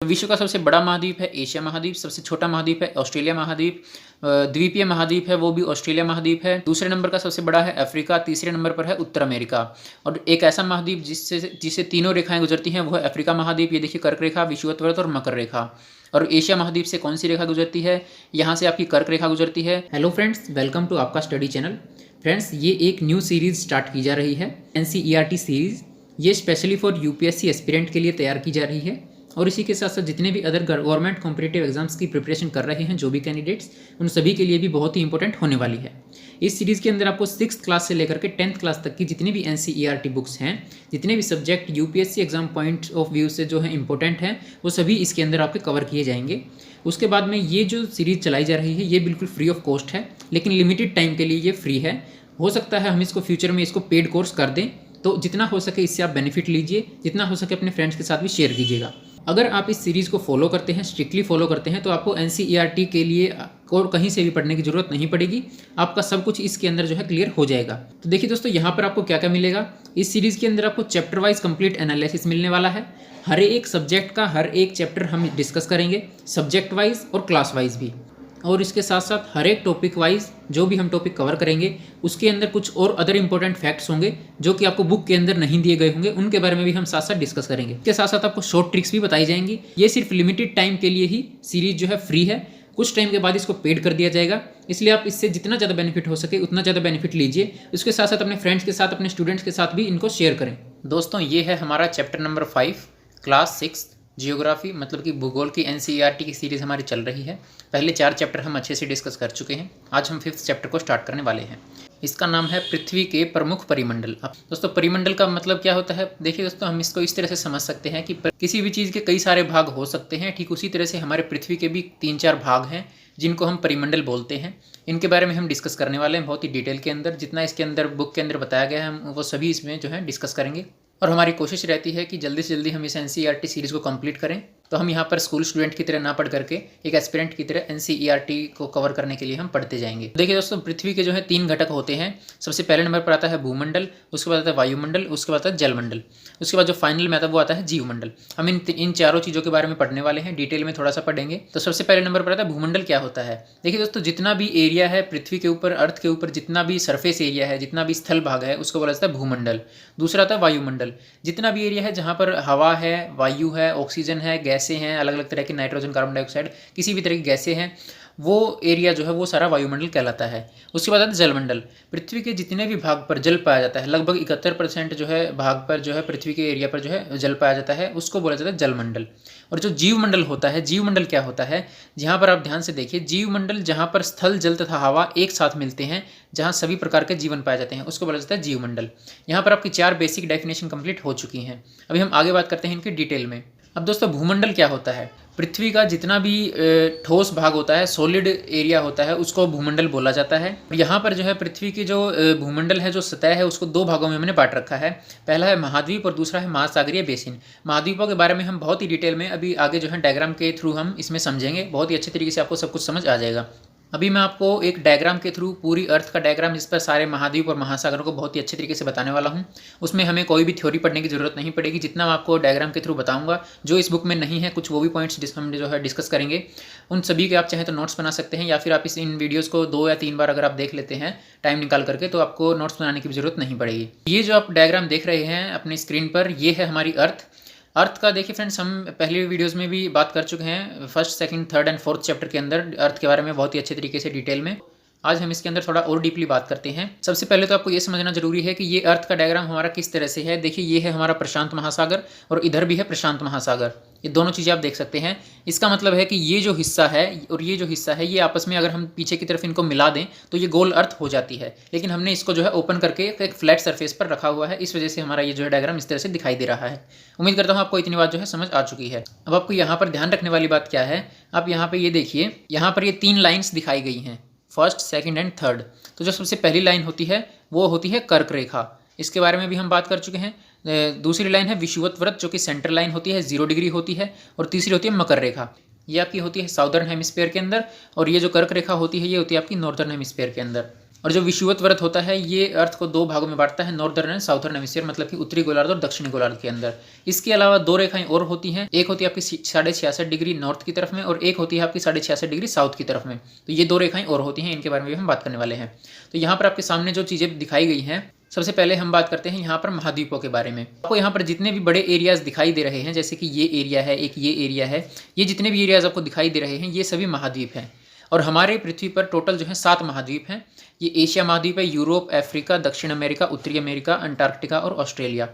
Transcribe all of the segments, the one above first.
विश्व का सबसे बड़ा महाद्वीप है एशिया महाद्वीप, सबसे छोटा महाद्वीप है ऑस्ट्रेलिया महाद्वीप, द्वीपीय महाद्वीप है वो भी ऑस्ट्रेलिया महाद्वीप है। दूसरे नंबर का सबसे बड़ा है अफ्रीका, तीसरे नंबर पर है उत्तर अमेरिका। और एक ऐसा महाद्वीप जिससे तीनों रेखाएं गुजरती हैं वो है अफ्रीका महाद्वीप। ये देखिए कर्क रेखा, विषुवत और मकर रेखा। और एशिया महाद्वीप से कौन सी रेखा गुजरती है? यहाँ से आपकी कर्क रेखा गुजरती है। हेलो फ्रेंड्स, वेलकम टू आपका स्टडी चैनल। फ्रेंड्स, ये एक न्यू सीरीज स्टार्ट की जा रही है, NCERT सीरीज। ये स्पेशली फॉर यूपीएससी एस्पिरेंट के लिए तैयार की जा रही है। और इसी के साथ साथ जितने भी अदर गवर्नमेंट कॉम्पिटिटिव एग्जाम्स की प्रिपरेशन कर रहे हैं जो भी कैंडिडेट्स, उन सभी के लिए भी बहुत ही इंपॉर्टेंट होने वाली है। इस सीरीज़ के अंदर आपको 6th क्लास से लेकर के 10th क्लास तक की जितनी भी NCERT बुक्स हैं, जितने भी subject UPSC exam point of view से जो है इंपॉर्टेंट हैं, वो सभी इसके अंदर आपके कवर किए जाएंगे। उसके बाद में ये जो सीरीज़ चलाई जा रही है ये बिल्कुल फ्री ऑफ कॉस्ट है, लेकिन लिमिटेड टाइम के लिए ये फ्री है। हो सकता है हम इसको फ्यूचर में इसको पेड कोर्स कर दें, तो जितना हो सके इससे आप बेनिफिट लीजिए, जितना हो सके अपने फ्रेंड्स के साथ भी शेयर कीजिएगा। अगर आप इस सीरीज़ को फॉलो करते हैं, स्ट्रिक्टली फॉलो करते हैं, तो आपको NCERT के लिए और कहीं से भी पढ़ने की ज़रूरत नहीं पड़ेगी। आपका सब कुछ इसके अंदर जो है क्लियर हो जाएगा। तो देखिए दोस्तों, यहाँ पर आपको क्या क्या मिलेगा। इस सीरीज़ के अंदर आपको चैप्टर वाइज कंप्लीट एनालिसिस मिलने वाला है। हर एक सब्जेक्ट का हर एक चैप्टर हम डिस्कस करेंगे, सब्जेक्ट वाइज और क्लास वाइज भी। और इसके साथ साथ हर एक टॉपिक वाइज जो भी हम टॉपिक कवर करेंगे उसके अंदर कुछ और अदर इंपॉर्टेंट फैक्ट्स होंगे जो कि आपको बुक के अंदर नहीं दिए गए होंगे, उनके बारे में भी हम साथ साथ डिस्कस करेंगे। इसके साथ साथ आपको शॉर्ट ट्रिक्स भी बताई जाएंगी। ये सिर्फ लिमिटेड टाइम के लिए ही सीरीज जो है फ्री है, कुछ टाइम के बाद इसको पेड कर दिया जाएगा। इसलिए आप इससे जितना ज़्यादा बेनिफिट हो सके उतना ज़्यादा बेनिफिट लीजिए। उसके साथ साथ अपने फ्रेंड्स के साथ, अपने स्टूडेंट्स के साथ भी इनको शेयर करें। दोस्तों, ये है हमारा चैप्टर नंबर 5 क्लास 6 जियोग्राफी, मतलब कि भूगोल की NCERT की सीरीज़ हमारी चल रही है। पहले 4 चैप्टर हम अच्छे से डिस्कस कर चुके हैं। आज हम 5th चैप्टर को स्टार्ट करने वाले हैं। इसका नाम है पृथ्वी के प्रमुख परिमंडल। अब दोस्तों, परिमंडल का मतलब क्या होता है? देखिए दोस्तों, हम इसको इस तरह से समझ सकते हैं कि किसी भी चीज़ के कई सारे भाग हो सकते हैं। ठीक उसी तरह से हमारे पृथ्वी के भी 3-4 भाग हैं जिनको हम परिमंडल बोलते हैं। इनके बारे में हम डिस्कस करने वाले हैं बहुत ही डिटेल के अंदर। जितना इसके अंदर बुक के अंदर बताया गया है हम वो सभी इसमें जो है डिस्कस करेंगे। और हमारी कोशिश रहती है कि जल्दी से जल्दी हम इस NCERT सीरीज़ को कंप्लीट करें। तो हम यहाँ पर स्कूल स्टूडेंट की तरह ना पढ़ करके एक एस्पिरेंट की तरह NCERT को कवर करने के लिए हम पढ़ते जाएंगे। देखिए दोस्तों, पृथ्वी के जो है 3 घटक होते हैं। सबसे पहले नंबर पर आता है भूमंडल, उसके बाद आता है वायुमंडल, उसके बाद आता है जलमंडल, उसके बाद जो फाइनल में आता है वो आता है जीवमंडल। हम इन चारों चीज़ों के बारे में पढ़ने वाले हैं, डिटेल में थोड़ा सा पढ़ेंगे। तो सबसे पहले नंबर पर आता है भूमंडल। क्या होता है? देखिए दोस्तों, जितना भी एरिया है पृथ्वी के ऊपर, अर्थ के ऊपर, जितना भी सरफेस एरिया है, जितना भी स्थल भाग है, उसको बोला जाता है भूमंडल। दूसरा आता है वायुमंडल। जितना भी एरिया है जहाँ पर हवा है, वायु है, ऑक्सीजन है, गैसें हैं, अलग अलग तरह की नाइट्रोजन, कार्बन डाइऑक्साइड, किसी भी तरह की गैसें हैं, वो एरिया जो है वो सारा वायुमंडल कहलाता है। उसके बाद आता है जलमंडल। पृथ्वी के जितने भी भाग पर जल पाया जाता है, लगभग 71% जो है भाग पर जो है पृथ्वी के एरिया पर जो है जल पाया जाता है, उसको बोला जाता है जलमंडल। और जो जीवमंडल होता है, जीवमंडल क्या होता है? जहाँ पर आप ध्यान से देखिए, जीवमंडल जहाँ पर स्थल, जल तथा हवा एक साथ मिलते हैं, जहाँ सभी प्रकार के जीवन पाए जाते हैं, उसको बोला जाता है जीवमंडल। यहाँ पर आपकी 4 बेसिक डेफिनेशन कंप्लीट हो चुकी हैं। अभी हम आगे बात करते हैं इनकी डिटेल में। अब दोस्तों, भूमंडल क्या होता है? पृथ्वी का जितना भी ठोस भाग होता है, सॉलिड एरिया होता है, उसको भूमंडल बोला जाता है। यहाँ पर जो है पृथ्वी की जो भूमंडल है, जो सतह है, उसको 2 भागों में हमने बांट रखा है। पहला है महाद्वीप और दूसरा है महासागरीय बेसिन। महाद्वीपों के बारे में हम बहुत ही डिटेल में अभी आगे जो है डायग्राम के थ्रू हम इसमें समझेंगे। बहुत ही अच्छे तरीके से आपको सब कुछ समझ आ जाएगा। अभी मैं आपको एक डायग्राम के थ्रू पूरी अर्थ का डायग्राम, जिस पर सारे महाद्वीप और महासागरों को बहुत ही अच्छे तरीके से बताने वाला हूँ। उसमें हमें कोई भी थ्योरी पढ़ने की जरूरत नहीं पड़ेगी। जितना मैं आपको डायग्राम के थ्रू बताऊंगा, जो इस बुक में नहीं है, कुछ वो भी पॉइंट्स हम जो है डिस्कस करेंगे, उन सभी के आप चाहें तो नोट्स बना सकते हैं, या फिर आप इन वीडियोज़ को 2 या 3 बार अगर आप देख लेते हैं टाइम निकाल करके, तो आपको नोट्स बनाने की भी जरूरत नहीं पड़ेगी। ये जो आप डायग्राम देख रहे हैं अपनी स्क्रीन पर, ये है हमारी अर्थ। अर्थ का देखिए फ्रेंड्स, हम पहले वीडियोस में भी बात कर चुके हैं, 1st, 2nd, 3rd and 4th chapter के अंदर अर्थ के बारे में बहुत ही अच्छे तरीके से डिटेल में। आज हम इसके अंदर थोड़ा और डीपली बात करते हैं। सबसे पहले तो आपको ये समझना जरूरी है कि ये अर्थ का डायग्राम हमारा किस तरह से है। देखिए, ये है हमारा प्रशांत महासागर और इधर भी है प्रशांत महासागर। ये दोनों चीज़ें आप देख सकते हैं। इसका मतलब है कि ये जो हिस्सा है और ये जो हिस्सा है, ये आपस में अगर हम पीछे की तरफ इनको मिला दें तो ये गोल अर्थ हो जाती है। लेकिन हमने इसको जो है ओपन करके एक फ्लैट सरफेस पर रखा हुआ है, इस वजह से हमारा ये जो है डायग्राम इस तरह से दिखाई दे रहा है। उम्मीद करता हूँ आपको इतनी बात जो है समझ आ चुकी है। अब आपको यहाँ पर ध्यान रखने वाली बात क्या है? आप यहाँ पर ये देखिए, यहाँ पर ये 3 लाइन्स दिखाई गई हैं, 1st, 2nd एंड 3rd। तो जो सबसे पहली लाइन होती है वो होती है कर्क रेखा। इसके बारे में भी हम बात कर चुके हैं। दूसरी लाइन है विषुवत व्रत, जो कि सेंटर लाइन होती है, 0 डिग्री होती है। और तीसरी होती है मकर रेखा, ये आपकी होती है साउदर्न हेमिस्फीयर के अंदर। और ये जो कर्क रेखा होती है ये होती है आपकी नॉर्दर्न हेमिस्फीयर के अंदर। और जो विषुवत व्रत होता है ये अर्थ को दो भागों में बांटता है, नॉर्दर्न एंड साउथर्न हेमिस्फीयर, मतलब कि उत्तरी गोलार्ध और दक्षिणी गोलार्ध के अंदर। इसके अलावा दो रेखाएं और होती हैं, एक होती है आपकी 66.5 डिग्री नॉर्थ की तरफ में और एक होती है आपकी 66.5 डिग्री साउथ की तरफ में। तो ये दो रेखाएं और होती हैं, इनके बारे में भी हम बात करने वाले हैं। तो यहाँ पर आपके सामने जो चीज़ें दिखाई गई हैं, सबसे पहले हम बात करते हैं यहाँ पर महाद्वीपों के बारे में। आपको यहाँ पर जितने भी बड़े एरियाज दिखाई दे रहे हैं, जैसे कि ये एरिया है, एक ये एरिया है, ये जितने भी एरियाज आपको दिखाई दे रहे हैं ये सभी महाद्वीप हैं। और हमारे पृथ्वी पर टोटल जो है 7 महाद्वीप हैं। ये एशिया महाद्वीप है, यूरोप, अफ्रीका, दक्षिण अमेरिका, उत्तरी अमेरिका, अंटार्कटिका और ऑस्ट्रेलिया।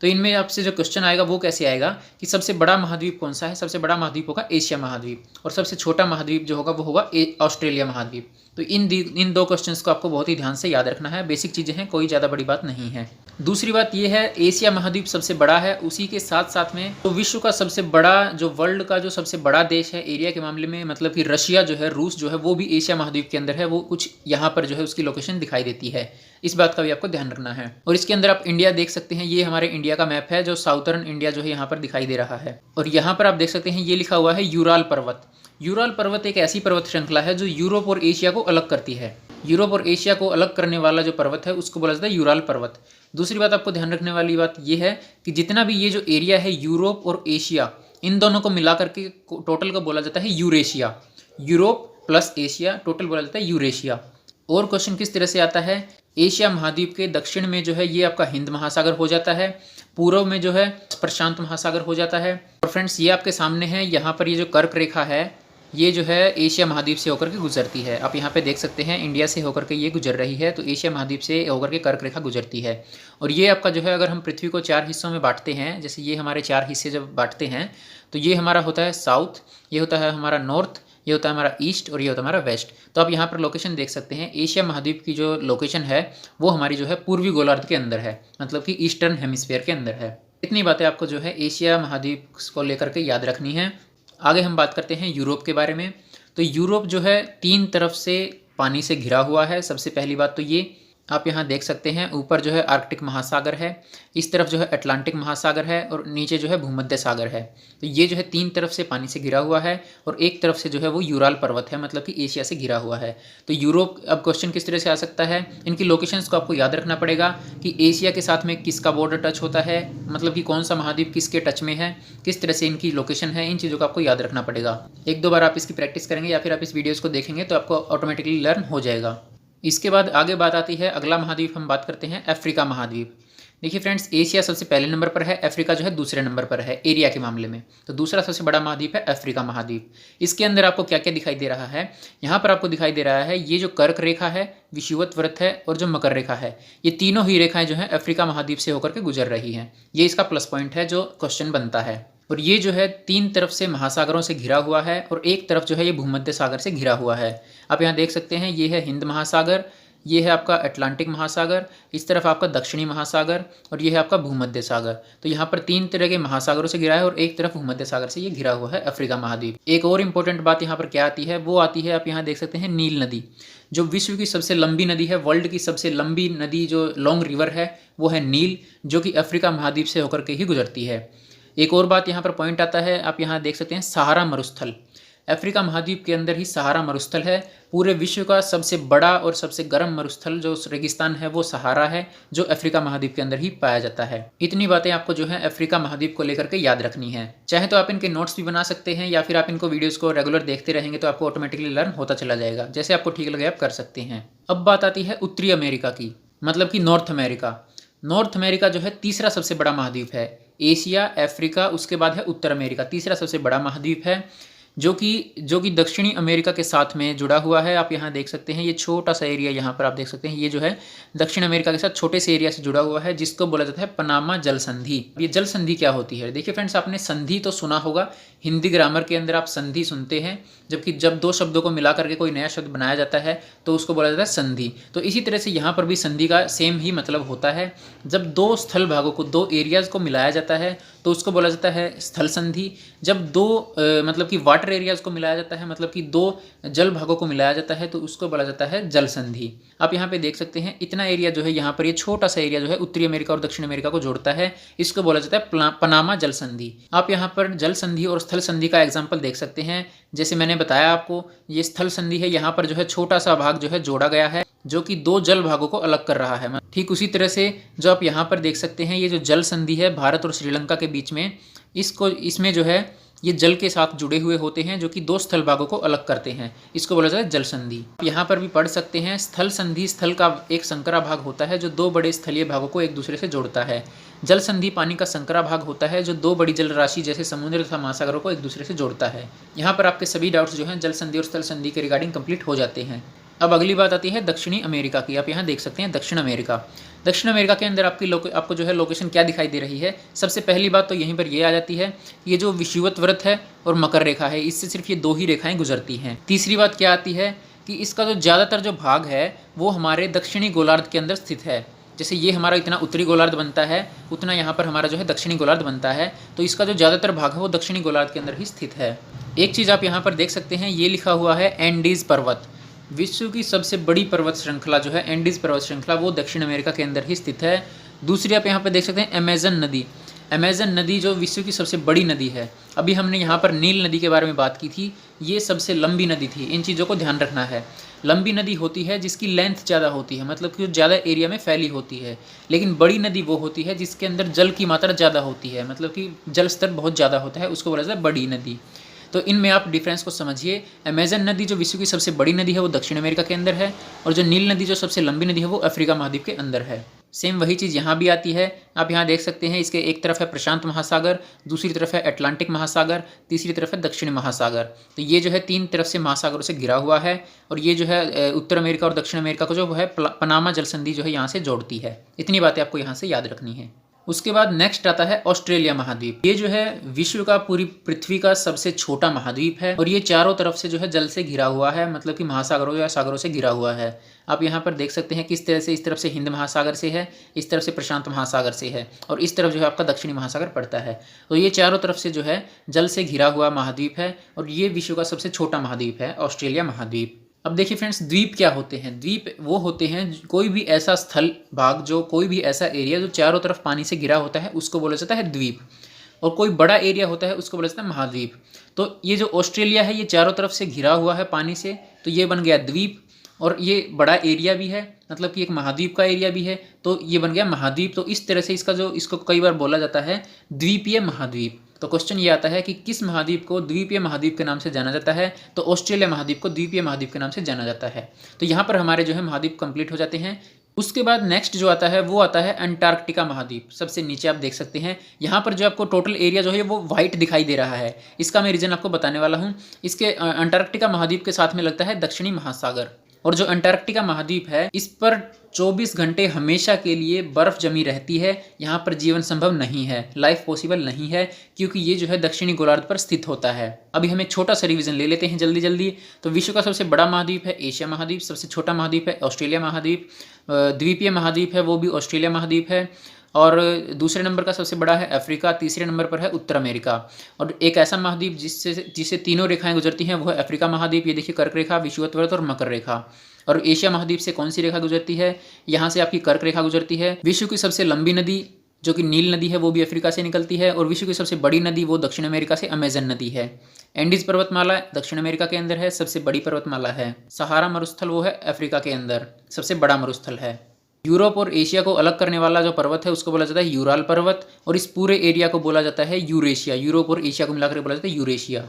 तो इनमें आपसे जो क्वेश्चन आएगा वो कैसे आएगा कि सबसे बड़ा महाद्वीप कौन सा है। सबसे बड़ा महाद्वीप होगा एशिया महाद्वीप और सबसे छोटा महाद्वीप जो होगा वो होगा ऑस्ट्रेलिया महाद्वीप। तो इन दो क्वेश्चंस को आपको बहुत ही ध्यान से याद रखना है। बेसिक चीज़ें हैं, कोई ज़्यादा बड़ी बात नहीं है। दूसरी बात यह है, एशिया महाद्वीप सबसे बड़ा है, उसी के साथ साथ में तो विश्व का सबसे बड़ा, जो वर्ल्ड का जो सबसे बड़ा देश है एरिया के मामले में, मतलब कि रशिया जो है, रूस जो है, वो भी एशिया महाद्वीप के अंदर है। वो कुछ यहाँ पर जो है उसकी लोकेशन दिखाई देती है, इस बात का भी आपको ध्यान रखना है। और इसके अंदर आप इंडिया देख सकते हैं, ये हमारे इंडिया का मैप है जो साउथर्न इंडिया जो है यहाँ पर दिखाई दे रहा है। और यहाँ पर आप देख सकते हैं ये लिखा हुआ है यूराल पर्वत। यूराल पर्वत एक ऐसी पर्वत श्रृंखला है जो यूरोप और एशिया को अलग करती है। यूरोप और एशिया को अलग करने वाला जो पर्वत है उसको बोला जाता है यूराल पर्वत। दूसरी बात आपको ध्यान रखने वाली बात यह है कि जितना भी ये जो एरिया है यूरोप और एशिया, इन दोनों को मिला करके टोटल को बोला जाता है Eurasia. Europe plus Asia total बोला जाता है यूरेशिया। और क्वेश्चन किस तरह से आता है, एशिया महाद्वीप के दक्षिण में जो है ये आपका हिंद महासागर हो जाता है, पूर्व में जो है प्रशांत महासागर हो जाता है। और फ्रेंड्स ये आपके सामने है, यहाँ पर ये जो कर्क रेखा है ये जो है एशिया महाद्वीप से होकर के गुजरती है। आप यहाँ पे देख सकते हैं इंडिया से होकर के ये गुजर रही है, तो एशिया महाद्वीप से होकर के कर्क रेखा गुजरती है। और ये आपका जो है, अगर हम पृथ्वी को 4 हिस्सों में बांटते हैं, जैसे ये हमारे 4 हिस्से जब बांटते हैं तो ये हमारा होता है साउथ, ये होता है हमारा नॉर्थ, ये होता है हमारा ईस्ट और ये होता है हमारा वेस्ट। तो आप यहाँ पर लोकेशन देख सकते हैं, एशिया महाद्वीप की जो लोकेशन है वो हमारी जो है पूर्वी गोलार्ध के अंदर है, मतलब कि ईस्टर्न हेमिस्फीयर के अंदर है। इतनी बातें आपको जो है एशिया महाद्वीप को लेकर के याद रखनी है। आगे हम बात करते हैं यूरोप के बारे में। तो यूरोप जो है 3 तरफ से पानी से घिरा हुआ है। सबसे पहली बात तो ये आप यहाँ देख सकते हैं, ऊपर जो है आर्कटिक महासागर है, इस तरफ जो है अटलांटिक महासागर है और नीचे जो है भूमध्य सागर है। तो ये जो है 3 तरफ से पानी से घिरा हुआ है और एक तरफ से जो है वो यूराल पर्वत है, मतलब कि एशिया से घिरा हुआ है। तो यूरोप, अब क्वेश्चन किस तरह से आ सकता है, इनकी लोकेशंस को आपको याद रखना पड़ेगा कि एशिया के साथ में किसका बॉर्डर टच होता है, मतलब कि कौन सा महाद्वीप किसके टच में है, किस तरह से इनकी लोकेशन है, इन चीज़ों को आपको याद रखना पड़ेगा। 1-2 बार आप इसकी प्रैक्टिस करेंगे या फिर आप इस वीडियोज़ को देखेंगे तो आपको ऑटोमेटिकली लर्न हो जाएगा। इसके बाद आगे बात आती है, अगला महाद्वीप हम बात करते हैं अफ्रीका महाद्वीप। देखिए फ्रेंड्स, एशिया सबसे पहले नंबर पर है, अफ्रीका जो है दूसरे नंबर पर है एरिया के मामले में। तो दूसरा सबसे बड़ा महाद्वीप है अफ्रीका महाद्वीप। इसके अंदर आपको क्या क्या दिखाई दे रहा है, यहाँ पर आपको दिखाई दे रहा है ये जो कर्क रेखा है, विषुवत व्रत है और जो मकर रेखा है, ये तीनों ही रेखाएं जो है अफ्रीका महाद्वीप से होकर के गुजर रही हैं। ये इसका प्लस पॉइंट है जो क्वेश्चन बनता है। और ये जो है 3 तरफ से महासागरों से घिरा हुआ है और एक तरफ जो है ये भूमध्य सागर से घिरा हुआ है। आप यहाँ देख सकते हैं ये है हिंद महासागर, ये है आपका अटलांटिक महासागर, इस तरफ आपका दक्षिणी महासागर और ये है आपका भूमध्य सागर। तो यहाँ पर 3 तरह के महासागरों से घिरा है और एक तरफ भूमध्य सागर से ये घिरा हुआ है अफ्रीका महाद्वीप। एक और इम्पोर्टेंट बात यहाँ पर क्या आती है, वो आती है, आप यहाँ देख सकते हैं नील नदी, जो विश्व की सबसे लंबी नदी है, वर्ल्ड की सबसे लंबी नदी जो लॉन्ग रिवर है वो है नील, जो कि अफ्रीका महाद्वीप से होकर के ही गुजरती है। एक और बात यहाँ पर पॉइंट आता है, आप यहाँ देख सकते हैं सहारा मरुस्थल, अफ्रीका महाद्वीप के अंदर ही सहारा मरुस्थल है। पूरे विश्व का सबसे बड़ा और सबसे गर्म मरुस्थल जो रेगिस्तान है वो सहारा है, जो अफ्रीका महाद्वीप के अंदर ही पाया जाता है। इतनी बातें आपको जो है अफ्रीका महाद्वीप को लेकर के याद रखनी है। चाहे तो आप इनके नोट्स भी बना सकते हैं या फिर आप इनको वीडियोस को रेगुलर देखते रहेंगे तो आपको ऑटोमेटिकली लर्न होता चला जाएगा, जैसे आपको ठीक लगे आप कर सकते हैं। अब बात आती है उत्तरी अमेरिका की, मतलब कि नॉर्थ अमेरिका। नॉर्थ अमेरिका जो है तीसरा सबसे बड़ा महाद्वीप है। एशिया, अफ्रीका, उसके बाद है उत्तर अमेरिका, तीसरा सबसे बड़ा महाद्वीप है, जो कि दक्षिणी अमेरिका के साथ में जुड़ा हुआ है। आप यहाँ देख सकते हैं ये छोटा सा एरिया, यहाँ पर आप देख सकते हैं ये जो है दक्षिण अमेरिका के साथ छोटे से एरिया से जुड़ा हुआ है, जिसको बोला जाता है पनामा जल संधि। ये जल संधि क्या होती है, देखिए फ्रेंड्स, आपने संधि तो सुना होगा, हिंदी ग्रामर के अंदर आप संधि सुनते हैं, जबकि जब 2 शब्दों को मिला करके कोई नया शब्द बनाया जाता है तो उसको बोला जाता है संधि। तो इसी तरह से यहाँ पर भी संधि का सेम ही मतलब होता है। जब 2 स्थल भागों को, 2 एरियाज़ को मिलाया जाता है तो उसको बोला जाता है स्थल संधि। जब 2 मतलब कि वाटर एरियाज़ को मिलाया जाता है, मतलब कि 2 जल भागों को मिलाया जाता है तो उसको बोला जाता है जल संधि। आप यहाँ पे देख सकते हैं इतना एरिया जो है, यहाँ पर ये छोटा सा एरिया जो है उत्तरी अमेरिका और दक्षिण अमेरिका को जोड़ता है, इसको बोला जाता है पनामा जल संधि। आप यहाँ पर जल संधि और स्थल संधि का एग्जाम्पल देख सकते हैं। जैसे मैंने बताया आपको, ये स्थल संधि है, यहाँ पर जो है छोटा सा भाग जो है जोड़ा गया है जो कि दो जल भागों को अलग कर रहा है। ठीक उसी तरह से जो आप यहाँ पर देख सकते हैं, ये जो जल संधि है भारत और श्रीलंका के बीच में, इसमें जो है ये जल के साथ जुड़े हुए होते हैं जो कि दो स्थल भागों को अलग करते हैं। इसको बोला जाता है जल संधि। यहाँ पर भी पढ़ सकते हैं, स्थल संधि स्थल का एक संकरा भाग होता है जो दो बड़े स्थलीय भागों को एक दूसरे से जोड़ता है। जल संधि पानी का संकरा भाग होता है जो दो बड़ी जल राशि जैसे समुद्र तथा महासागरों को एक दूसरे से जोड़ता है। यहाँ पर आपके सभी डाउट्स जो हैं जल संधि और स्थल संधि के रिगार्डिंग कंप्लीट हो जाते हैं। अब अगली बात आती है दक्षिणी अमेरिका की। आप यहाँ देख सकते हैं दक्षिण अमेरिका। दक्षिण अमेरिका के अंदर आपको जो है लोकेशन क्या दिखाई दे रही है। सबसे पहली बात तो यहीं पर ये आ जाती है, ये जो विषुवत वृत्त है और मकर रेखा है, इससे सिर्फ ये दो ही रेखाएं गुजरती हैं। तीसरी बात क्या आती है कि इसका जो ज़्यादातर जो भाग है वो हमारे दक्षिणी गोलार्ध के अंदर स्थित है। जैसे ये हमारा इतना उत्तरी गोलार्ध बनता है, उतना यहाँ पर हमारा जो है दक्षिणी गोलार्ध बनता है। तो इसका जो ज़्यादातर भाग है वो दक्षिणी गोलार्ध के अंदर ही स्थित है। एक चीज़ आप यहाँ पर देख सकते हैं, ये लिखा हुआ है एंडीज़ पर्वत। विश्व की सबसे बड़ी पर्वत श्रृंखला जो है एंडीज़ पर्वत श्रृंखला, वो दक्षिण अमेरिका के अंदर ही स्थित है। दूसरी आप यहाँ पर देख सकते हैं अमेजन नदी। अमेजन नदी जो विश्व की सबसे बड़ी नदी है। अभी हमने यहाँ पर नील नदी के बारे में बात की थी, ये सबसे लंबी नदी थी। इन चीज़ों को ध्यान रखना है। लंबी नदी होती है जिसकी लेंथ ज़्यादा होती है, मतलब कि जो ज़्यादा एरिया में फैली होती है। लेकिन बड़ी नदी वो होती है जिसके अंदर जल की मात्रा ज़्यादा होती है, मतलब कि जल स्तर बहुत ज़्यादा होता है, उसको बोला जाता है बड़ी नदी। तो इनमें आप डिफरेंस को समझिए। अमेजन नदी जो विश्व की सबसे बड़ी नदी है वो दक्षिण अमेरिका के अंदर है, और जो नील नदी जो सबसे लंबी नदी है वो अफ्रीका महाद्वीप के अंदर है। सेम वही चीज़ यहाँ भी आती है। आप यहाँ देख सकते हैं, इसके एक तरफ है प्रशांत महासागर, दूसरी तरफ है अटलांटिक महासागर, तीसरी तरफ है दक्षिणी महासागर। तो ये जो है तीन तरफ से महासागरों से घिरा हुआ है, और ये जो है उत्तर अमेरिका और दक्षिण अमेरिका को जो है पनामा जल संधि जो है यहाँ से जोड़ती है। इतनी बातें आपको यहाँ से याद रखनी है। उसके बाद नेक्स्ट आता है ऑस्ट्रेलिया महाद्वीप। ये जो है विश्व का, पूरी पृथ्वी का सबसे छोटा महाद्वीप है, और ये चारों तरफ से जो है जल से घिरा हुआ है, मतलब कि महासागरों या सागरों से घिरा हुआ है। आप यहाँ पर देख सकते हैं किस तरह से, इस तरफ से हिंद महासागर से है, इस तरफ से प्रशांत महासागर से है, और इस तरफ जो है आपका दक्षिणी महासागर पड़ता है। तो ये चारों तरफ से जो है जल से घिरा हुआ महाद्वीप है, और ये विश्व का सबसे छोटा महाद्वीप है ऑस्ट्रेलिया महाद्वीप। अब देखिए फ्रेंड्स, द्वीप क्या होते हैं। द्वीप वो होते हैं कोई भी ऐसा स्थल भाग, जो कोई भी ऐसा एरिया जो चारों तरफ पानी से घिरा होता है, उसको बोला जाता है द्वीप। और कोई बड़ा एरिया होता है उसको बोला जाता है महाद्वीप। तो ये जो ऑस्ट्रेलिया है ये चारों तरफ से घिरा हुआ है पानी से, तो ये बन गया द्वीप। और ये बड़ा एरिया भी है, मतलब कि एक महाद्वीप का एरिया भी है, तो ये बन गया महाद्वीप। तो इस तरह से इसको कई बार बोला जाता है द्वीपीय महाद्वीप। तो क्वेश्चन ये आता है कि किस महाद्वीप को द्वीपीय महाद्वीप के नाम से जाना जाता है। तो ऑस्ट्रेलिया महाद्वीप को द्वीपीय महाद्वीप के नाम से जाना जाता है। तो यहाँ पर हमारे जो है महाद्वीप कंप्लीट हो जाते हैं। उसके बाद नेक्स्ट जो आता है वो आता है अंटार्कटिका महाद्वीप। सबसे नीचे आप देख सकते हैं, यहाँ पर जो आपको टोटल एरिया जो है वो वाइट दिखाई दे रहा है। इसका मैं रीज़न आपको बताने वाला हूँ। इसके अंटार्कटिका महाद्वीप के साथ में लगता है दक्षिणी महासागर। और जो अंटार्कटिका महाद्वीप है, इस पर 24 घंटे हमेशा के लिए बर्फ जमी रहती है। यहाँ पर जीवन संभव नहीं है, लाइफ पॉसिबल नहीं है, क्योंकि ये जो है दक्षिणी गोलार्ध पर स्थित होता है। अभी हम एक छोटा सा रिवीजन ले लेते हैं जल्दी जल्दी। तो विश्व का सबसे बड़ा महाद्वीप है एशिया महाद्वीप, सबसे छोटा महाद्वीप है ऑस्ट्रेलिया महाद्वीप, द्वीपीय महाद्वीप है वो भी ऑस्ट्रेलिया महाद्वीप है, और दूसरे नंबर का सबसे बड़ा है अफ्रीका, तीसरे नंबर पर है उत्तर अमेरिका। और एक ऐसा महाद्वीप जिससे तीनों रेखाएं गुजरती हैं वो है अफ्रीका महाद्वीप। ये देखिए कर्क रेखा, विषुवत वृत्त और मकर रेखा। और एशिया महाद्वीप से कौन सी रेखा गुजरती है, यहाँ से आपकी कर्क रेखा गुजरती है। विश्व की सबसे लंबी नदी जो कि नील नदी है वो भी अफ्रीका से निकलती है, और विश्व की सबसे बड़ी नदी वो दक्षिण अमेरिका से अमेजन नदी है। एंडीज पर्वतमाला दक्षिण अमेरिका के अंदर है, सबसे बड़ी पर्वतमाला है। सहारा मरुस्थल वो है अफ्रीका के अंदर, सबसे बड़ा मरुस्थल है। यूरोप और एशिया को अलग करने वाला जो पर्वत है उसको बोला जाता है यूराल पर्वत, और इस पूरे एरिया को बोला जाता है यूरेशिया। यूरोप और एशिया को मिलाकर बोला जाता है यूरेशिया।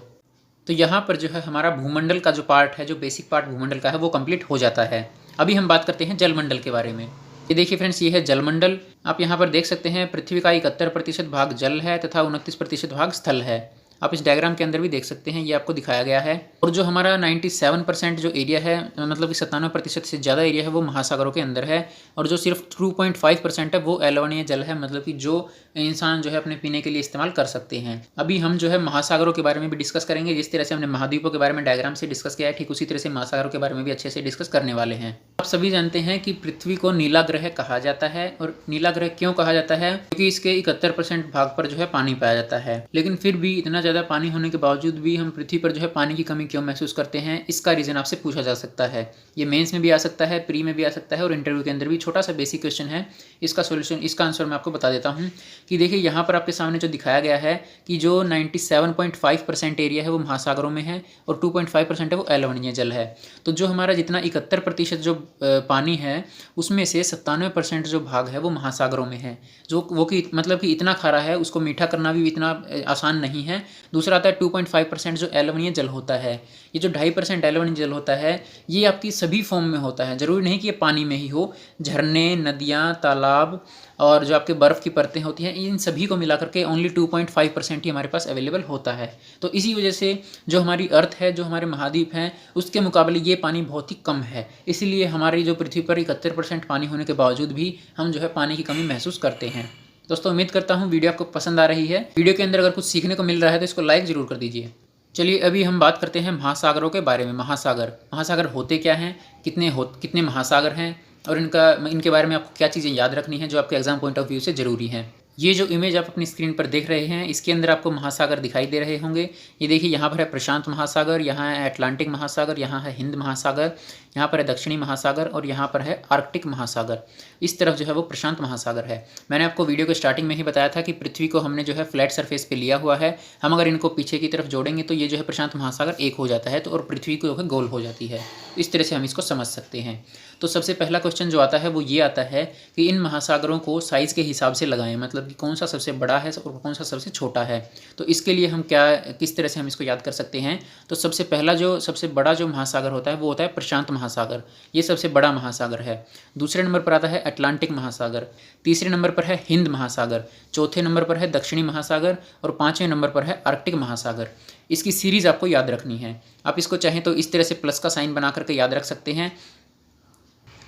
तो यहाँ पर जो है हमारा भूमंडल का जो पार्ट है, जो बेसिक पार्ट भूमंडल का है, वो कंप्लीट हो जाता है। अभी हम बात करते हैं जलमंडल के बारे में। ये देखिए फ्रेंड्स, ये है जलमंडल। आप यहाँ पर देख सकते हैं पृथ्वी का 71% भाग जल है तथा 29% भाग स्थल है। आप इस डायग्राम के अंदर भी देख सकते हैं, ये आपको दिखाया गया है। और जो हमारा 97% जो एरिया है, मतलब कि 97% से ज़्यादा एरिया है, वो महासागरों के अंदर है। और जो सिर्फ 2.5% है वो अलवणीय जल है, मतलब कि जो इंसान जो है अपने पीने के लिए इस्तेमाल कर सकते हैं। अभी हम जो है महासागरों के बारे में भी डिस्कस करेंगे। जिस तरह से हमने महाद्वीपों के बारे में डायग्राम से डिस्कस किया है, ठीक उसी तरह से महासागरों के बारे में भी अच्छे से डिस्कस करने वाले हैं। आप सभी जानते हैं कि पृथ्वी को नीला ग्रह कहा जाता है। और नीला ग्रह क्यों कहा जाता है? क्योंकि इसके 71% भाग पर जो है पानी पाया जाता है। लेकिन फिर भी इतना ज़्यादा पानी होने के बावजूद भी हम पृथ्वी पर जो है पानी की कमी क्यों महसूस करते हैं, इसका रीज़न आपसे पूछा जा सकता है। ये मेंस में भी आ सकता है, प्री में भी आ सकता है, और इंटरव्यू के अंदर भी। छोटा सा बेसिक क्वेश्चन है, इसका सॉल्यूशन, इसका आंसर मैं आपको बता देता हूँ। कि देखिए यहाँ पर आपके सामने जो दिखाया गया है कि जो 97.5% एरिया है वो महासागरों में है, और 2.5% है वो अलवणीय जल है। तो जो हमारा जितना 71% जो पानी है उसमें से 97% जो भाग है वो महासागरों में है, जो वो कि मतलब कि इतना खारा है, उसको मीठा करना भी इतना आसान नहीं है। दूसरा आता है 2.5% जो एलवनीय जल होता है। ये जो 2.5% एलवनीय जल होता है ये आपकी सभी फॉर्म में होता है, ज़रूरी नहीं कि ये पानी में ही हो। झरने, नदियाँ, तालाब और जो आपके बर्फ़ की परतें होती हैं, इन सभी को मिला करके ओनली 2.5% ही हमारे पास अवेलेबल होता है। तो इसी वजह से जो हमारी अर्थ है, जो हमारे महाद्वीप हैं, उसके मुकाबले ये पानी बहुत ही कम है। इसीलिए हमारी जो पृथ्वी पर 71% पानी होने के बावजूद भी हम जो है पानी की कमी महसूस करते हैं। दोस्तों उम्मीद करता हूँ वीडियो आपको पसंद आ रही है। वीडियो के अंदर अगर कुछ सीखने को मिल रहा है तो इसको लाइक ज़रूर कर दीजिए। चलिए अभी हम बात करते हैं महासागरों के बारे में। महासागर होते क्या हैं, कितने महासागर हैं और इनके बारे में आपको क्या चीज़ें याद रखनी है जो आपके एग्जाम पॉइंट ऑफ व्यू से ज़रूरी हैं। ये जो इमेज आप अपनी स्क्रीन पर देख रहे हैं इसके अंदर आपको महासागर दिखाई दे रहे होंगे। ये देखिए यहाँ पर है प्रशांत महासागर, यहाँ है अटलांटिक महासागर, यहाँ है हिंद महासागर, यहाँ पर है दक्षिणी महासागर और यहाँ पर है आर्कटिक महासागर। इस तरफ जो है वो प्रशांत महासागर है। मैंने आपको वीडियो के स्टार्टिंग में ही बताया था कि पृथ्वी को हमने जो है फ्लैट सरफेस पे लिया हुआ है। हम अगर इनको पीछे की तरफ जोड़ेंगे तो ये जो है प्रशांत महासागर एक हो जाता है तो और पृथ्वी को जो है गोल हो जाती है। इस तरह से हम इसको समझ सकते हैं। तो सबसे पहला क्वेश्चन जो आता है वो ये आता है कि इन महासागरों को साइज़ के हिसाब से लगाएं, मतलब कि कौन सा सबसे बड़ा है और कौन सा सबसे छोटा है। तो इसके लिए हम किस तरह से हम इसको याद कर सकते हैं। तो सबसे बड़ा जो महासागर होता है वो होता है प्रशांत महासागर, ये सबसे बड़ा महासागर है। दूसरे नंबर पर आता है अटलांटिक महासागर, तीसरे नंबर पर है हिंद महासागर, चौथे नंबर पर है दक्षिणी महासागर और पाँचवें नंबर पर है आर्कटिक महासागर। इसकी सीरीज़ आपको याद रखनी है। आप इसको चाहें तो इस तरह से प्लस का साइन बना करके याद रख सकते हैं।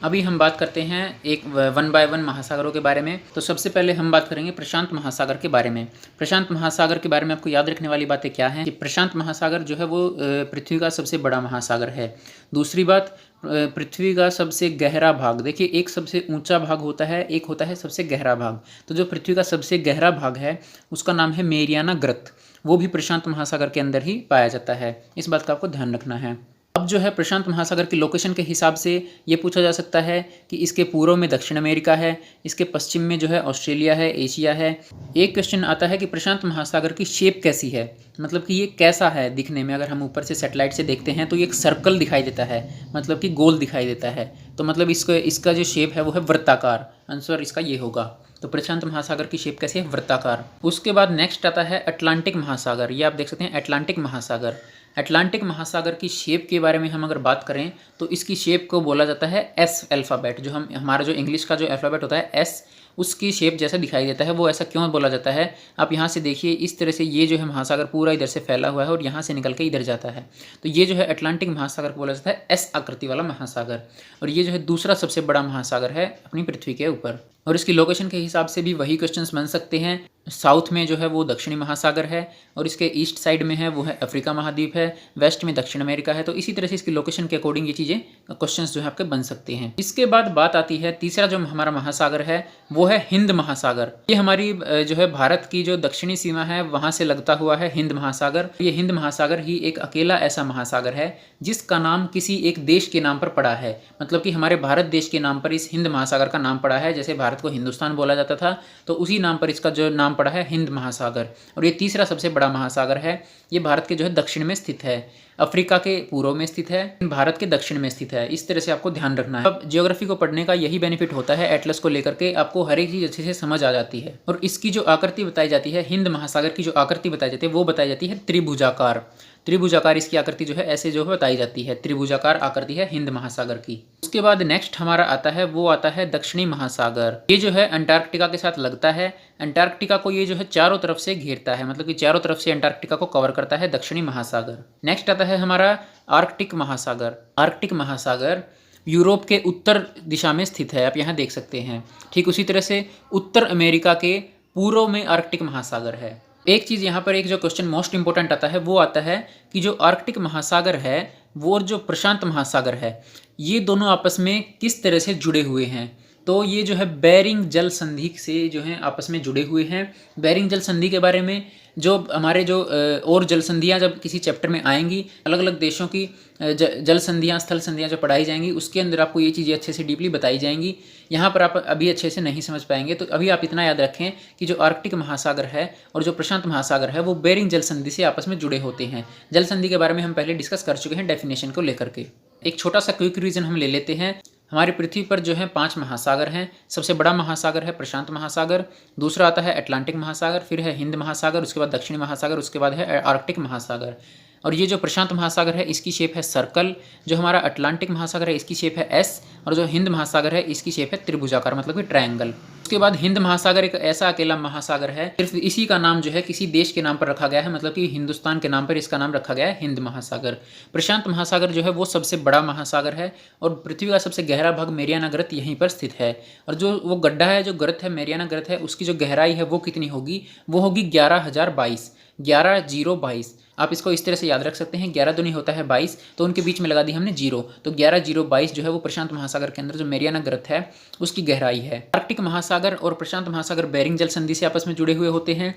अभी हम बात करते हैं एक 1 बाय 1 महासागरों के बारे में। तो सबसे पहले हम बात करेंगे प्रशांत महासागर के बारे में। प्रशांत महासागर के बारे में आपको याद रखने वाली बातें क्या हैं कि प्रशांत महासागर जो है वो पृथ्वी का सबसे बड़ा महासागर है। दूसरी बात, पृथ्वी का सबसे गहरा भाग, देखिए एक सबसे ऊंचा भाग होता है, एक होता है सबसे गहरा भाग। तो जो पृथ्वी का सबसे गहरा भाग है उसका नाम है मेरियाना ग्रत, वो भी प्रशांत महासागर के अंदर ही पाया जाता है। इस बात का आपको ध्यान रखना है। अब जो है प्रशांत महासागर की लोकेशन के हिसाब से ये पूछा जा सकता है कि इसके पूर्व में दक्षिण अमेरिका है, इसके पश्चिम में जो है ऑस्ट्रेलिया है, एशिया है। एक क्वेश्चन आता है कि प्रशांत महासागर की शेप कैसी है, मतलब कि ये कैसा है दिखने में। अगर हम ऊपर से सैटेलाइट से देखते हैं तो ये एक सर्कल दिखाई देता है, मतलब कि गोल दिखाई देता है। तो मतलब इसका जो शेप है वो है वृत्ताकार। आंसर इसका ये होगा। तो प्रशांत महासागर की शेप कैसी है, वृत्ताकार। उसके बाद नेक्स्ट आता है अटलांटिक महासागर। ये आप देख सकते हैं अटलांटिक महासागर। अटलांटिक महासागर की शेप के बारे में हम अगर बात करें तो इसकी शेप को बोला जाता है एस अल्फ़ाबेट। जो हमारा जो इंग्लिश का जो अल्फ़ाबेट होता है एस, उसकी शेप जैसा दिखाई देता है। वो ऐसा क्यों बोला जाता है, आप यहाँ से देखिए इस तरह से ये जो है महासागर पूरा इधर से फैला हुआ है और यहाँ से निकल के इधर जाता है। तो ये जो है अटलांटिक महासागर को बोला जाता है एस आकृति वाला महासागर। और ये जो है दूसरा सबसे बड़ा महासागर है अपनी पृथ्वी के ऊपर। और इसकी लोकेशन के हिसाब से भी वही क्वेश्चंस बन सकते हैं। साउथ में जो है वो दक्षिणी महासागर है और इसके ईस्ट साइड में है वो है अफ्रीका महाद्वीप है, वेस्ट में दक्षिण अमेरिका है। तो इसी तरह से इसकी लोकेशन के अकॉर्डिंग ये चीज़ें क्वेश्चंस जो है आपके बन सकते हैं। इसके बाद बात आती है तीसरा जो हमारा महासागर है वो है हिंद महासागर। ये हमारी जो है भारत की जो दक्षिणी सीमा है वहाँ से लगता हुआ है हिंद महासागर। ये हिंद महासागर ही एक अकेला ऐसा महासागर है जिसका नाम किसी एक देश के नाम पर पड़ा है, मतलब कि हमारे भारत देश के नाम पर इस हिंद महासागर का नाम पड़ा है। जैसे भारत को हिंदुस्तान बोला जाता था तो उसी नाम पर इसका जो नाम पड़ा है हिंद महासागर। और ये तीसरा सबसे बड़ा महासागर है। ये भारत के जो है दक्षिण में स्थित है, अफ्रीका के पूर्व में स्थित है, भारत के दक्षिण में स्थित है। इस तरह से आपको ध्यान रखना है। अब ज्योग्राफी को पढ़ने का यही बेनिफिट होता है, एटलस को लेकर के आपको हर एक चीज़ अच्छे से समझ आ जाती है। और इसकी जो आकृति बताई जाती है, हिंद महासागर की जो आकृति बताई जाती है वो बताई जाती है त्रिभुजाकार। त्रिभुजाकार इसकी आकृति जो है ऐसे जो है बताई जाती है, त्रिभुजाकार आकृति है हिंद महासागर की। उसके बाद नेक्स्ट हमारा आता है वो आता है दक्षिणी महासागर। ये जो है अंटार्कटिका के साथ लगता है। अंटार्कटिका को ये जो है चारों तरफ से घेरता है, मतलब कि चारों तरफ से अंटार्कटिका को कवर करता है दक्षिणी महासागर। नेक्स्ट आता है हमारा आर्कटिक महासागर। आर्कटिक महासागर यूरोप के उत्तर दिशा में स्थित है, आप यहाँ देख सकते हैं। ठीक उसी तरह से उत्तर अमेरिका के पूर्व में आर्कटिक महासागर है। एक चीज़ यहाँ पर एक जो क्वेश्चन मोस्ट इंपॉर्टेंट आता है वो आता है कि जो आर्कटिक महासागर है वो जो प्रशांत महासागर है ये दोनों आपस में किस तरह से जुड़े हुए हैं। तो ये जो है बेरिंग जल संधि से जो है आपस में जुड़े हुए हैं। बेरिंग जल संधि के बारे में जो हमारे जो और जल संधियाँ जब किसी चैप्टर में आएंगी, अलग अलग देशों की जल संधियाँ, स्थल संधियाँ जो पढ़ाई जाएंगी उसके अंदर आपको ये चीज़ें अच्छे से डीपली बताई जाएंगी। यहाँ पर आप अभी अच्छे से नहीं समझ पाएंगे। तो अभी आप इतना याद रखें कि जो आर्कटिक महासागर है और जो प्रशांत महासागर है वो बेरिंग जल संधि से आपस में जुड़े होते हैं। जल संधि के बारे में हम पहले डिस्कस कर चुके हैं डेफिनेशन को लेकर के। एक छोटा सा क्विक रिवीजन हम ले लेते हैं। हमारी पृथ्वी पर जो है 5 महासागर हैं। सबसे बड़ा महासागर है प्रशांत महासागर, दूसरा आता है अटलांटिक महासागर, फिर है हिंद महासागर, उसके बाद दक्षिणी महासागर, उसके बाद है आर्कटिक महासागर। और ये जो प्रशांत महासागर है इसकी शेप है सर्कल, जो हमारा अटलांटिक महासागर है इसकी शेप है एस, और जो हिंद महासागर है इसकी शेप है त्रिभुजाकार मतलब कि ट्रायंगल। उसके बाद हिंद महासागर एक ऐसा अकेला महासागर है, सिर्फ इसी का नाम जो है किसी देश के नाम पर रखा गया है, मतलब कि हिंदुस्तान के नाम पर इसका नाम रखा गया है हिंद महासागर। प्रशांत महासागर जो है वो सबसे बड़ा महासागर है और पृथ्वी का सबसे गहरा भाग मेरियाना गर्त यहीं पर स्थित है। और जो वो गड्ढा है, जो गर्त है, मेरियाना गर्त है, उसकी जो गहराई है वो कितनी होगी, वो होगी 11,022, 11,022। आप इसको इस तरह से याद रख सकते हैं, 11 दूनी होता है 22, तो उनके बीच में लगा दी हमने 0, तो 11,022 जो है वो प्रशांत महासागर के अंदर जो मेरियाना गर्त है उसकी गहराई है। आर्कटिक महासागर और प्रशांत महासागर बेरिंग जल संधि से आपस में जुड़े हुए होते हैं।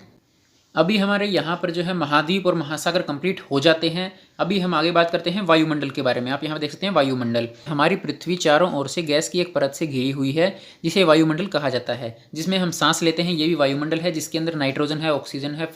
अभी हमारे यहाँ पर जो है महाद्वीप और महासागर कंप्लीट हो जाते हैं। अभी हम आगे बात करते हैं वायुमंडल के बारे में। आप यहाँ देख सकते हैं वायुमंडल, हमारी पृथ्वी चारों ओर से गैस की एक परत से घिरी हुई है जिसे वायुमंडल कहा जाता है, जिसमें हम सांस लेते हैं, ये भी वायुमंडल है, जिसके अंदर नाइट्रोजन है, ऑक्सीजन है,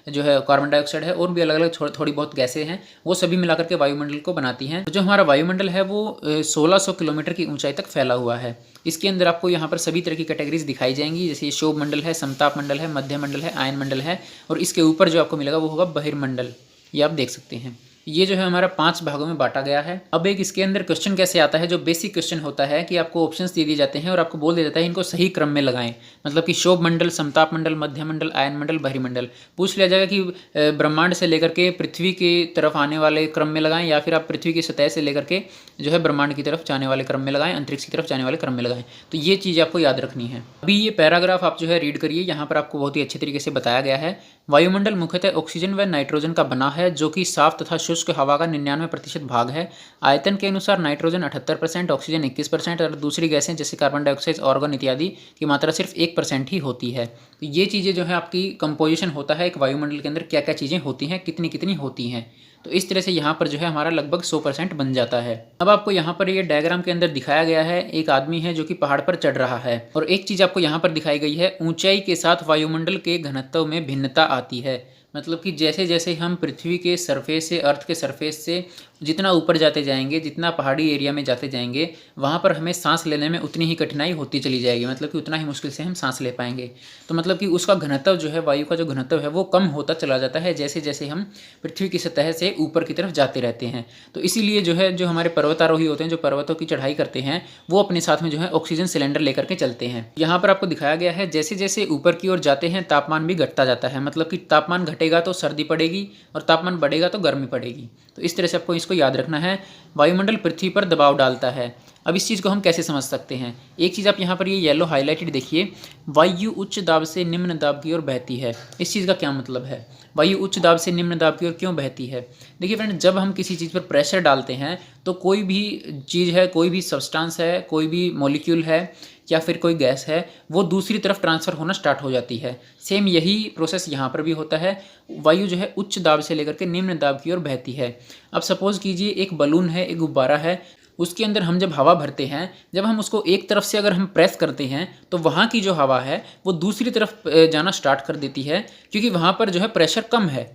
जो है कार्बन डाइऑक्साइड है, और भी अलग अलग थोड़ी बहुत गैसें हैं, वो सभी मिलाकर के वायुमंडल को बनाती हैं। जो हमारा वायुमंडल है वो 1600 किलोमीटर की ऊंचाई तक फैला हुआ है। इसके अंदर आपको यहाँ पर सभी तरह की कैटेगरीज दिखाई जाएंगी, जैसे शोभ मंडल है, समताप मंडल है, मध्य मंडल है, आयन मंडल है, और इसके ऊपर जो आपको मिलेगा वो होगा बहिर्मंडल। ये आप देख सकते हैं। ये जो है हमारा 5 भागों में बांटा गया है। अब एक इसके अंदर क्वेश्चन कैसे आता है, जो बेसिक क्वेश्चन होता है कि आपको ऑप्शंस दे दिए जाते हैं और आपको बोल दिया जाता है इनको सही क्रम में लगाएं, मतलब कि शोभ मंडल, समताप मंडल, मध्य मंडल, आयन मंडल, बहिर्मंडल। पूछ लिया जाएगा कि ब्रह्मांड से लेकर के पृथ्वी की तरफ आने वाले क्रम में लगाएं, या फिर आप पृथ्वी की सतह से लेकर के जो है ब्रह्मांड की तरफ जाने वाले क्रम में लगाएं, अंतरिक्ष की तरफ जाने वाले क्रम में लगाएं। तो ये चीज़ आपको याद रखनी है। अभी ये पैराग्राफ आप जो है रीड करिए, यहाँ पर आपको बहुत ही अच्छे तरीके से बताया गया है। वायुमंडल मुख्यतः ऑक्सीजन व नाइट्रोजन का बना है, जो कि साफ तथा शुष्क हवा का 99% भाग है। आयतन के अनुसार नाइट्रोजन 78%, ऑक्सीजन 21% और दूसरी गैसें जैसे कार्बन डाइऑक्साइड, ऑर्गन इत्यादि की मात्रा सिर्फ 1% ही होती है। तो ये चीज़ें जो है आपकी कंपोजिशन होता है एक वायुमंडल के अंदर, क्या क्या चीज़ें होती हैं, कितनी कितनी होती हैं। तो इस तरह से यहाँ पर जो है हमारा लगभग 100% बन जाता है। अब आपको यहाँ पर ये डायग्राम के अंदर दिखाया गया है, एक आदमी है जो कि पहाड़ पर चढ़ रहा है, और एक चीज़ आपको यहाँ पर दिखाई गई है, ऊंचाई के साथ वायुमंडल के घनत्व में भिन्नता आती है। मतलब कि जैसे जैसे हम पृथ्वी के सरफेस से, अर्थ के सरफेस से जितना ऊपर जाते जाएंगे, जितना पहाड़ी एरिया में जाते जाएंगे, वहाँ पर हमें सांस लेने में उतनी ही कठिनाई होती चली जाएगी, मतलब कि उतना ही मुश्किल से हम सांस ले पाएंगे। तो मतलब कि उसका घनत्व जो है, वायु का जो घनत्व है वो कम होता चला जाता है जैसे जैसे हम पृथ्वी की सतह से ऊपर की तरफ जाते रहते हैं। तो इसीलिए जो है जो हमारे पर्वतारोही होते हैं, जो पर्वतों की चढ़ाई करते हैं, वो अपने साथ में जो है ऑक्सीजन सिलेंडर लेकर के चलते हैं। यहाँ पर आपको दिखाया गया है जैसे जैसे ऊपर की ओर जाते हैं तापमान भी घटता जाता है, मतलब कि तापमान घटेगा तो सर्दी पड़ेगी और तापमान बढ़ेगा तो गर्मी पड़ेगी। तो इस तरह से आपको इसको याद रखना है। वायुमंडल पृथ्वी पर दबाव डालता है। अब इस चीज़ को हम कैसे समझ सकते हैं, एक चीज़ आप यहाँ पर ये येलो हाईलाइटेड देखिए, वायु उच्च दाब से निम्न दाब की ओर बहती है। इस चीज़ का क्या मतलब है, वायु उच्च दाब से निम्न दाब की ओर क्यों बहती है? देखिए फ्रेंड, जब हम किसी चीज़ पर प्रेशर डालते हैं तो कोई भी चीज़ है, कोई भी सब्सटेंस है, कोई भी मॉलिक्यूल है या फिर कोई गैस है, वो दूसरी तरफ ट्रांसफ़र होना स्टार्ट हो जाती है। सेम यही प्रोसेस यहाँ पर भी होता है। वायु जो है उच्च दाब से लेकर के निम्न दाब की ओर बहती है। अब सपोज़ कीजिए एक बलून है, एक गुब्बारा है, उसके अंदर हम जब हवा भरते हैं, जब हम उसको एक तरफ से अगर हम प्रेस करते हैं तो वहाँ की जो हवा है वो दूसरी तरफ जाना स्टार्ट कर देती है, क्योंकि वहाँ पर जो है प्रेशर कम है।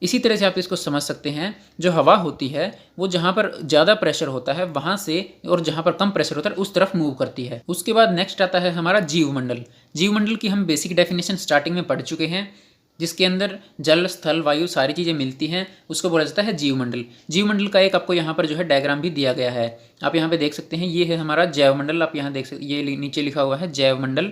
इसी तरह से आप इसको समझ सकते हैं, जो हवा होती है वो जहाँ पर ज़्यादा प्रेशर होता है वहाँ से, और जहाँ पर कम प्रेशर होता है उस तरफ मूव करती है। उसके बाद नेक्स्ट आता है हमारा जीवमंडल। जीवमंडल की हम बेसिक डेफिनेशन स्टार्टिंग में पढ़ चुके हैं, जिसके अंदर जल, स्थल, वायु सारी चीज़ें मिलती हैं, उसको बोला जाता है जीवमंडल। जीवमंडल का एक आपको यहाँ पर जो है डायग्राम भी दिया गया है, आप यहाँ पे देख सकते हैं। ये है हमारा जैवमंडल, आप यहाँ देख सकते, ये नीचे लिखा हुआ है जैवमंडल।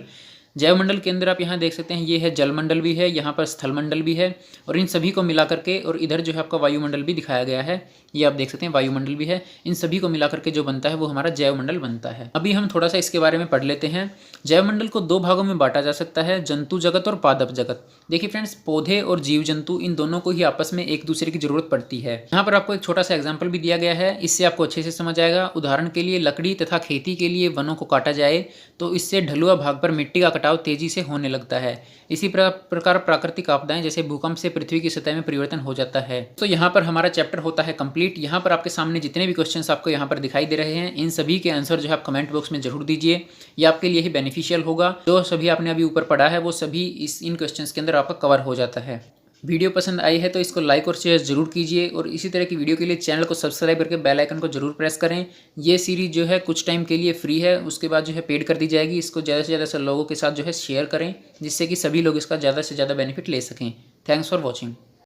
जैवमंडल के अंदर आप यहाँ देख सकते हैं ये है जलमंडल भी है, यहाँ पर स्थलमंडल भी है, और इन सभी को मिला करके, और इधर जो है आपका वायुमंडल भी दिखाया गया है, ये आप देख सकते हैं वायुमंडल भी है। इन सभी को मिला करके जो बनता है वो हमारा जैवमंडल बनता है। अभी हम थोड़ा सा इसके बारे में पढ़ लेते हैं। जैवमंडल को 2 भागों में बांटा जा सकता है, जंतु जगत और पादप जगत। देखिए फ्रेंड्स, पौधे और जीव जंतु इन दोनों को ही आपस में एक दूसरे की जरूरत पड़ती है। यहाँ पर आपको एक छोटा सा एग्जाम्पल भी दिया गया है, इससे आपको अच्छे से समझ आएगा। उदाहरण के लिए लकड़ी तथा खेती के लिए वनों को काटा जाए तो इससे ढलुआ भाग पर मिट्टी का कटाव तेजी से होने लगता है। इसी प्रकार प्राकृतिक आपदाएं जैसे भूकंप से पृथ्वी की सतह में परिवर्तन हो जाता है। तो यहाँ पर हमारा चैप्टर होता है कंप्लीट। यहाँ पर आपके सामने जितने भी क्वेश्चंस आपको यहाँ पर दिखाई दे रहे हैं, इन सभी के आंसर जो है आप कमेंट बॉक्स में जरूर दीजिए, ये आपके लिए ही बेनिफिशियल होगा। जो सभी आपने अभी ऊपर पढ़ा है वो सभी इन क्वेश्चंस के अंदर आपका कवर हो जाता है। वीडियो पसंद आई है तो इसको लाइक और शेयर ज़रूर कीजिए और इसी तरह की वीडियो के लिए चैनल को सब्सक्राइब करके बेल आइकन को जरूर प्रेस करें। ये सीरीज़ जो है कुछ टाइम के लिए फ्री है, उसके बाद जो है पेड कर दी जाएगी। इसको ज़्यादा से ज़्यादा लोगों के साथ जो है शेयर करें, जिससे कि सभी लोग इसका ज़्यादा से ज़्यादा बेनिफिट ले सकें। Thanks for watching.